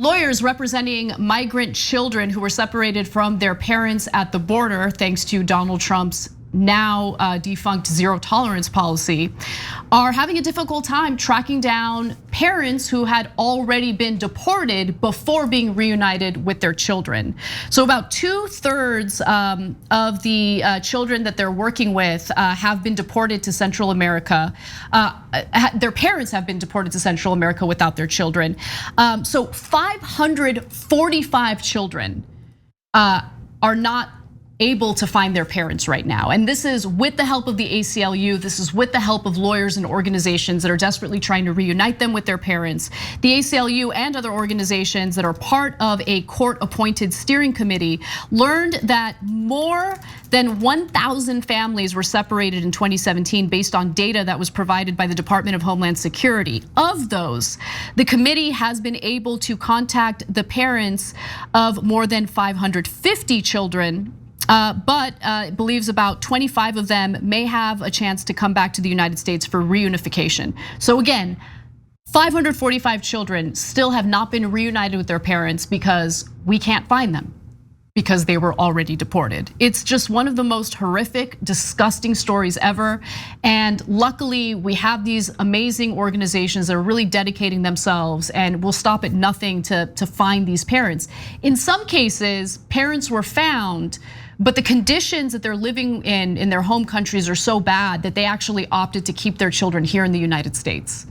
Lawyers representing migrant children who were separated from their parents at the border, thanks to Donald Trump's now defunct zero tolerance policy, are having a difficult time tracking down parents who had already been deported before being reunited with their children. So about 2/3 of the children that they're working with have been deported to Central America. Their parents have been deported to Central America without their children. So 545 children are not able to find their parents right now. And this is with the help of the ACLU, this is with the help of lawyers and organizations that are desperately trying to reunite them with their parents. The ACLU and other organizations that are part of a court-appointed steering committee learned that more than 1,000 families were separated in 2017 based on data that was provided by the Department of Homeland Security. Of those, the committee has been able to contact the parents of more than 550 children, but believes about 25 of them may have a chance to come back to the United States for reunification. So again, 545 children still have not been reunited with their parents because we can't find them, because they were already deported. It's just one of the most horrific, disgusting stories ever. And luckily, we have these amazing organizations that are really dedicating themselves and will stop at nothing to find these parents. In some cases, parents were found, but the conditions that they're living in their home countries are so bad that they actually opted to keep their children here in the United States.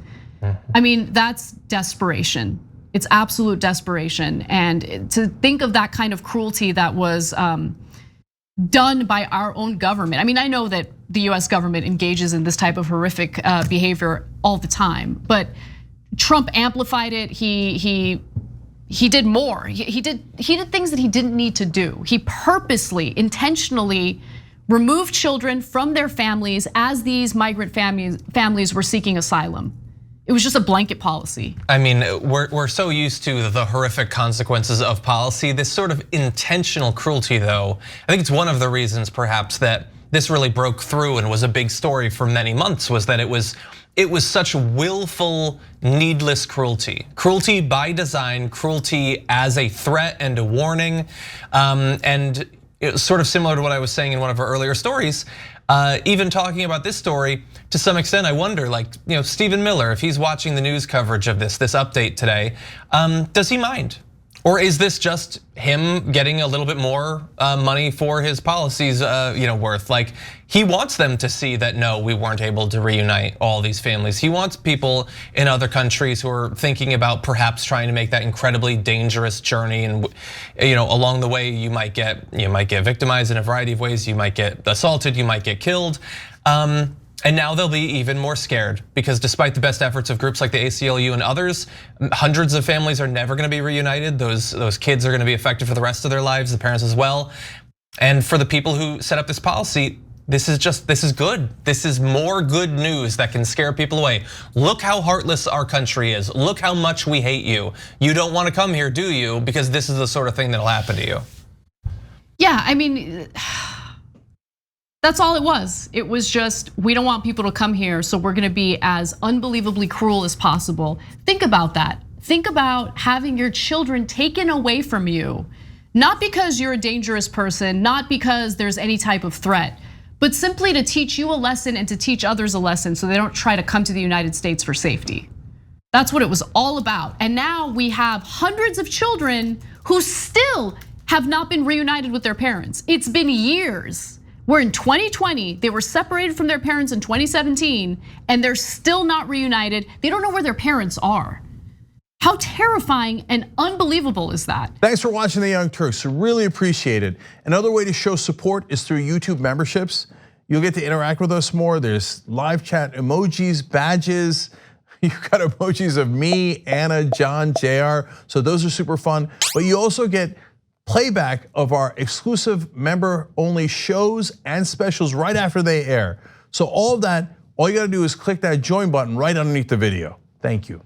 I mean, that's desperation. It's absolute desperation. And to think of that kind of cruelty that was done by our own government. I mean, I know that the US government engages in this type of horrific behavior all the time, but Trump amplified it. He did more. He did things that he didn't need to do. He purposely, intentionally removed children from their families as these migrant families were seeking asylum. It was just a blanket policy. I mean, we're so used to the horrific consequences of policy. This sort of intentional cruelty, though, I think it's one of the reasons perhaps that this really broke through and was a big story for many months, was that it was such willful, needless cruelty. Cruelty by design, cruelty as a threat and a warning. And it was sort of similar to what I was saying in one of our earlier stories. Even talking about this story, to some extent, I wonder, like, Stephen Miller, if he's watching the news coverage of this update today, does he mind? Or is this just him getting a little bit more money for his policies worth? Like, he wants them to see that, no, we weren't able to reunite all these families. He wants people in other countries who are thinking about perhaps trying to make that incredibly dangerous journey. And along the way, you might get victimized in a variety of ways. You might get assaulted, you might get killed. And now they'll be even more scared, because despite the best efforts of groups like the ACLU and others, hundreds of families are never gonna be reunited. Those kids are gonna be affected for the rest of their lives, the parents as well. And for the people who set up this policy, this is good. This is more good news that can scare people away. Look how heartless our country is. Look how much we hate you. You don't wanna come here, do you? Because this is the sort of thing that'll happen to you. Yeah, I mean, that's all it was. It was just, we don't want people to come here, so we're gonna be as unbelievably cruel as possible. Think about that. Think about having your children taken away from you, not because you're a dangerous person, not because there's any type of threat, but simply to teach you a lesson and to teach others a lesson so they don't try to come to the United States for safety. That's what it was all about. And now we have hundreds of children who still have not been reunited with their parents. It's been years. Where in 2020, they were separated from their parents in 2017, and they're still not reunited. They don't know where their parents are. How terrifying and unbelievable is that? Thanks for watching The Young Turks, really appreciate it. Another way to show support is through YouTube memberships. You'll get to interact with us more. There's live chat emojis, badges. You've got emojis of me, Anna, John, JR, so those are super fun. But you also get playback of our exclusive member-only shows and specials right after they air. So all of that, all you gotta do is click that join button right underneath the video. Thank you.